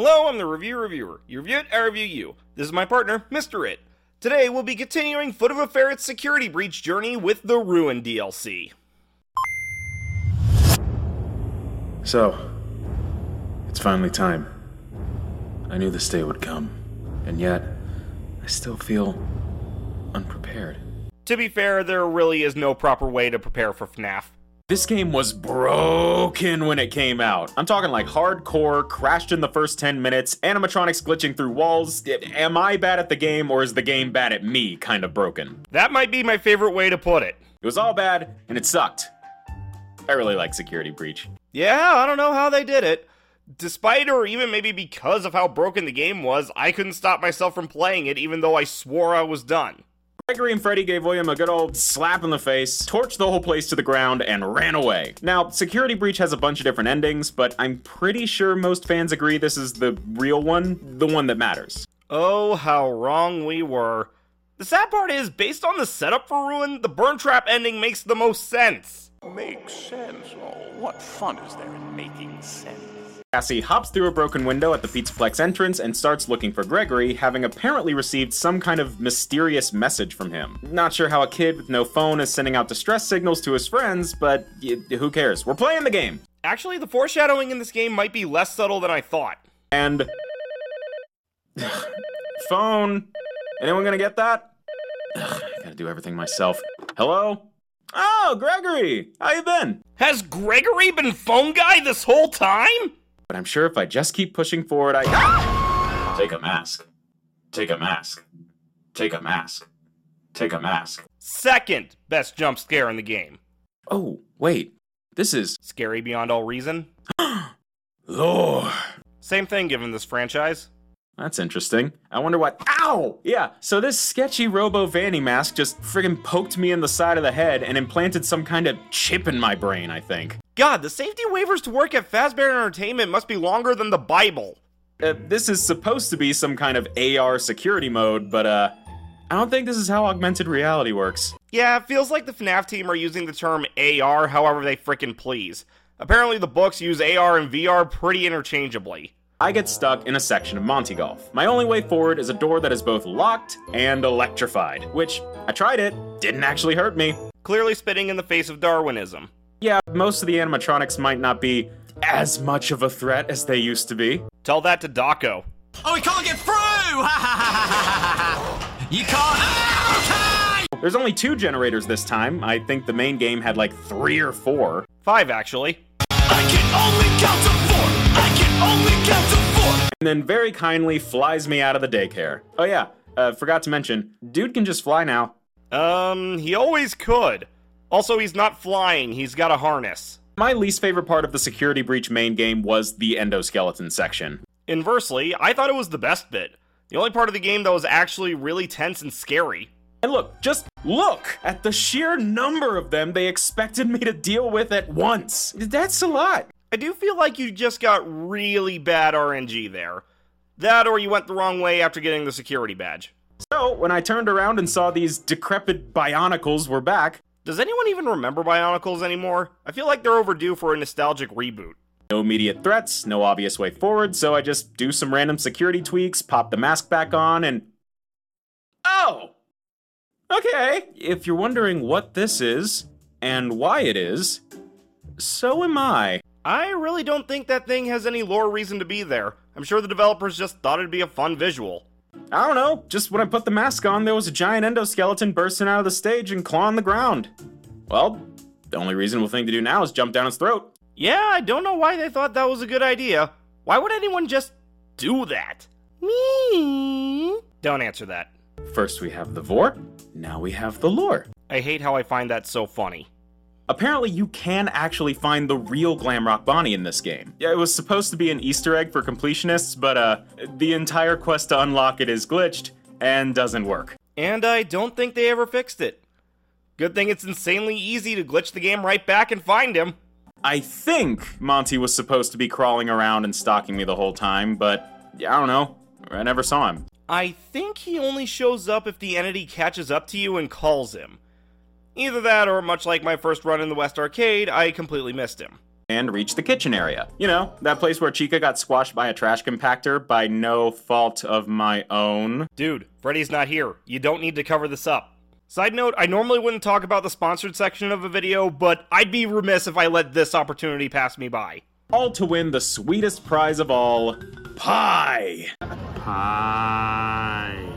Hello, I'm the reviewer. You review it, I review you. This is my partner, Mr. It. Today, we'll be continuing FootofaFerret's security breach journey with the Ruin DLC. So, it's finally time. I knew this day would come, and yet, I still feel unprepared. To be fair, there really is no proper way to prepare for FNAF. This game was broken when it came out. I'm talking like hardcore, crashed in the first 10 minutes, animatronics glitching through walls. Am I bad at the game, or is the game bad at me kind of broken? That might be my favorite way to put it. It was all bad, and it sucked. I really like Security Breach. Yeah, I don't know how they did it. Despite, or even maybe because of how broken the game was, I couldn't stop myself from playing it even though I swore I was done. Gregory and Freddy gave William a good old slap in the face, torched the whole place to the ground, and ran away. Now, Security Breach has a bunch of different endings, but I'm pretty sure most fans agree this is the real one, the one that matters. Oh, how wrong we were. The sad part is, based on the setup for Ruin, the Burn Trap ending makes the most sense. Makes sense? Oh, what fun is there in making sense? Cassie hops through a broken window at the Pizzaplex entrance and starts looking for Gregory, having apparently received some kind of mysterious message from him. Not sure how a kid with no phone is sending out distress signals to his friends, but who cares? We're playing the game! Actually, the foreshadowing in this game might be less subtle than I thought. And... phone. Anyone gonna get that? I gotta do everything myself. Hello? Oh, Gregory! How you been? Has Gregory been phone guy this whole time? But I'm sure if I just keep pushing forward, Take a mask. Take a mask. Take a mask. Take a mask. Second best jump scare in the game. Oh, wait. This is... Scary beyond all reason. Lord. Same thing given this franchise. That's interesting. I wonder what... Ow! Yeah, so this sketchy Robo-Vanny mask just friggin' poked me in the side of the head and implanted some kind of chip in my brain, I think. God, the safety waivers to work at Fazbear Entertainment must be longer than the Bible. This is supposed to be some kind of AR security mode, but I don't think this is how augmented reality works. Yeah, it feels like the FNAF team are using the term AR however they frickin' please. Apparently the books use AR and VR pretty interchangeably. I get stuck in a section of Monty Golf. My only way forward is a door that is both locked and electrified, which, I tried it, didn't actually hurt me. Clearly spitting in the face of Darwinism. Yeah, most of the animatronics might not be as much of a threat as they used to be. Tell that to Daco. Oh, we can't get through! You can't... Okay! There's only 2 generators this time. I think the main game had like 3 or 4. 5, actually. I can only count to 4! I can only count to 4! And then very kindly flies me out of the daycare. Oh yeah, forgot to mention, dude can just fly now. He always could. Also, he's not flying, he's got a harness. My least favorite part of the Security Breach main game was the endoskeleton section. Inversely, I thought it was the best bit. The only part of the game that was actually really tense and scary. And look, just look at the sheer number of them they expected me to deal with at once. That's a lot. I do feel like you just got really bad RNG there. That or you went the wrong way after getting the security badge. So, when I turned around and saw these decrepit Bionicles were back... Does anyone even remember Bionicles anymore? I feel like they're overdue for a nostalgic reboot. No immediate threats, no obvious way forward, so I just do some random security tweaks, pop the mask back on, and... Oh! Okay, if you're wondering what this is, and why it is, so am I. I really don't think that thing has any lore reason to be there. I'm sure the developers just thought it'd be a fun visual. I don't know, just when I put the mask on, there was a giant endoskeleton bursting out of the stage and clawing the ground. Well, the only reasonable thing to do now is jump down its throat. Yeah, I don't know why they thought that was a good idea. Why would anyone just do that? Me? Don't answer that. First we have the vor, now we have the lore. I hate how I find that so funny. Apparently you can actually find the real Glamrock Bonnie in this game. Yeah, it was supposed to be an Easter egg for completionists, but the entire quest to unlock it is glitched and doesn't work. And I don't think they ever fixed it. Good thing it's insanely easy to glitch the game right back and find him. I think Monty was supposed to be crawling around and stalking me the whole time, but yeah, I don't know. I never saw him. I think he only shows up if the entity catches up to you and calls him. Either that, or much like my first run in the West Arcade, I completely missed him. and reach the kitchen area. You know, that place where Chica got squashed by a trash compactor by no fault of my own. Dude, Freddy's not here. You don't need to cover this up. Side note, I normally wouldn't talk about the sponsored section of a video, but I'd be remiss if I let this opportunity pass me by. All to win the sweetest prize of all, pie! Pie.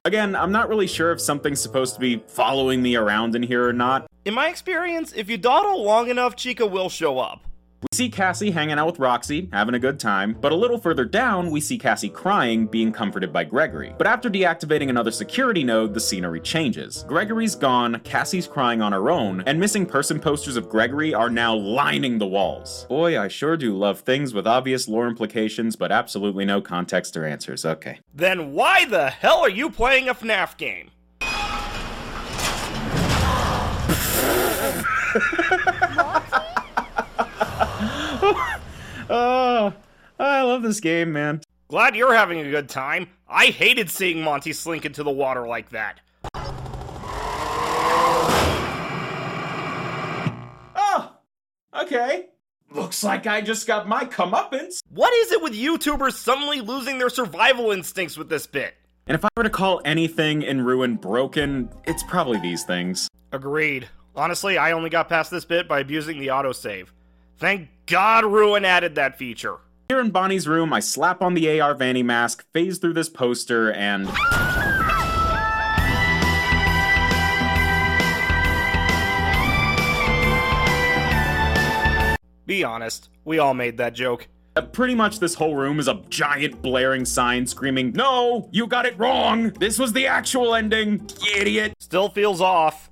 Again, I'm not really sure if something's supposed to be following me around in here or not. In my experience, if you dawdle long enough, Chica will show up. We see Cassie hanging out with Roxy, having a good time, but a little further down, we see Cassie crying, being comforted by Gregory. But after deactivating another security node, the scenery changes. Gregory's gone, Cassie's crying on her own, and missing person posters of Gregory are now lining the walls. Boy, I sure do love things with obvious lore implications, but absolutely no context or answers. Okay. Then why the hell are you playing a FNAF game? Oh, I love this game, man. Glad you're having a good time. I hated seeing Monty slink into the water like that. Oh, okay. Looks like I just got my comeuppance. What is it with YouTubers suddenly losing their survival instincts with this bit? And if I were to call anything in Ruin broken, it's probably these things. Agreed. Honestly, I only got past this bit by abusing the autosave. Thank God Ruin added that feature. Here in Bonnie's room, I slap on the AR Vanny mask, phase through this poster, and... Be honest, we all made that joke. Pretty much this whole room is a giant blaring sign screaming, "No, you got it wrong! This was the actual ending, you idiot!" Still feels off.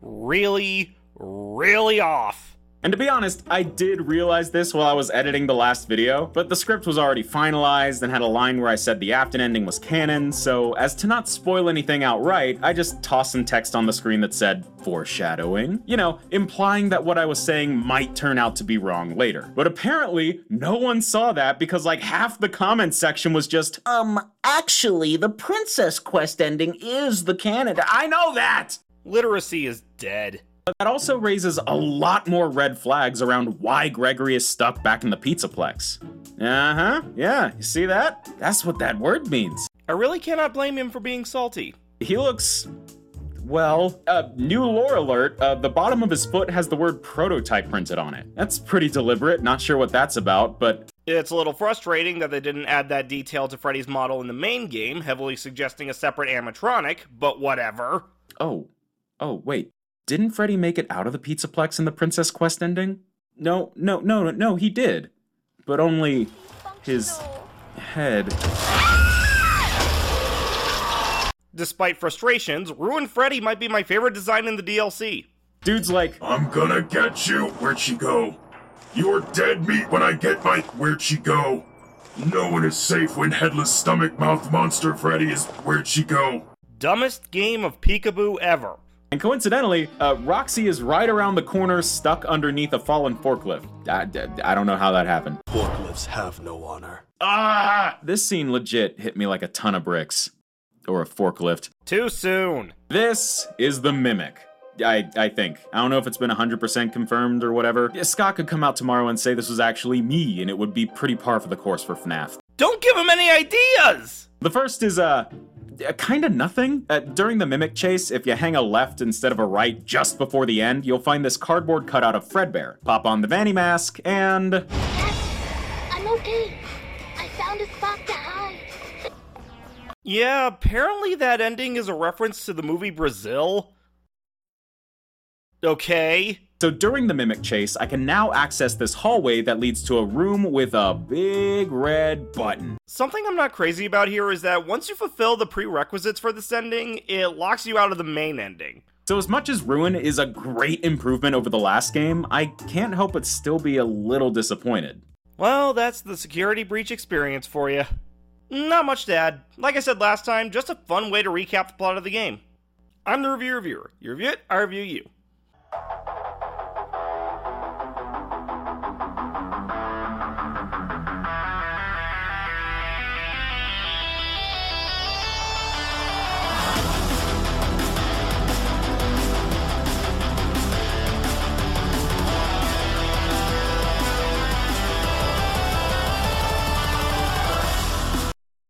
Really, really off. And to be honest, I did realize this while I was editing the last video, but the script was already finalized and had a line where I said the Afton ending was canon, so as to not spoil anything outright, I just tossed some text on the screen that said, foreshadowing. You know, implying that what I was saying might turn out to be wrong later. But apparently, no one saw that because like half the comment section was just, actually, the Princess Quest ending is the canon. I know that! Literacy is dead. But that also raises a lot more red flags around why Gregory is stuck back in the Pizzaplex. Yeah, you see that? That's what that word means. I really cannot blame him for being salty. He looks... well, new lore alert, the bottom of his foot has the word prototype printed on it. That's pretty deliberate, not sure what that's about, but... It's a little frustrating that they didn't add that detail to Freddy's model in the main game, heavily suggesting a separate animatronic, but whatever. Oh, wait. Didn't Freddy make it out of the Pizzaplex in the Princess Quest ending? No, he did. But only his head. Despite frustrations, Ruined Freddy might be my favorite design in the DLC. Dude's like, I'm gonna get you. Where'd she go? You're dead meat when I get my... Where'd she go? No one is safe when Headless Stomach Mouth Monster Freddy is... Where'd she go? Dumbest game of peekaboo ever. And coincidentally, Roxy is right around the corner, stuck underneath a fallen forklift. I don't know how that happened. Forklifts have no honor. This scene legit hit me like a ton of bricks. Or a forklift. Too soon. This is the Mimic. I think. I don't know if it's been 100% confirmed or whatever. Yeah, Scott could come out tomorrow and say this was actually me, and it would be pretty par for the course for FNAF. Don't give him any ideas! The first is, kind of nothing. During the Mimic chase, if you hang a left instead of a right just before the end, you'll find this cardboard cutout of Fredbear. Pop on the Vanny mask, and... I'm okay. I found a spot to hide. Yeah, apparently that ending is a reference to the movie Brazil. Okay. So during the Mimic chase, I can now access this hallway that leads to a room with a big red button. Something I'm not crazy about here is that once you fulfill the prerequisites for this ending, it locks you out of the main ending. So as much as Ruin is a great improvement over the last game, I can't help but still be a little disappointed. Well, that's the security breach experience for you. Not much to add. Like I said last time, just a fun way to recap the plot of the game. I'm the reviewer. You review it, I review you.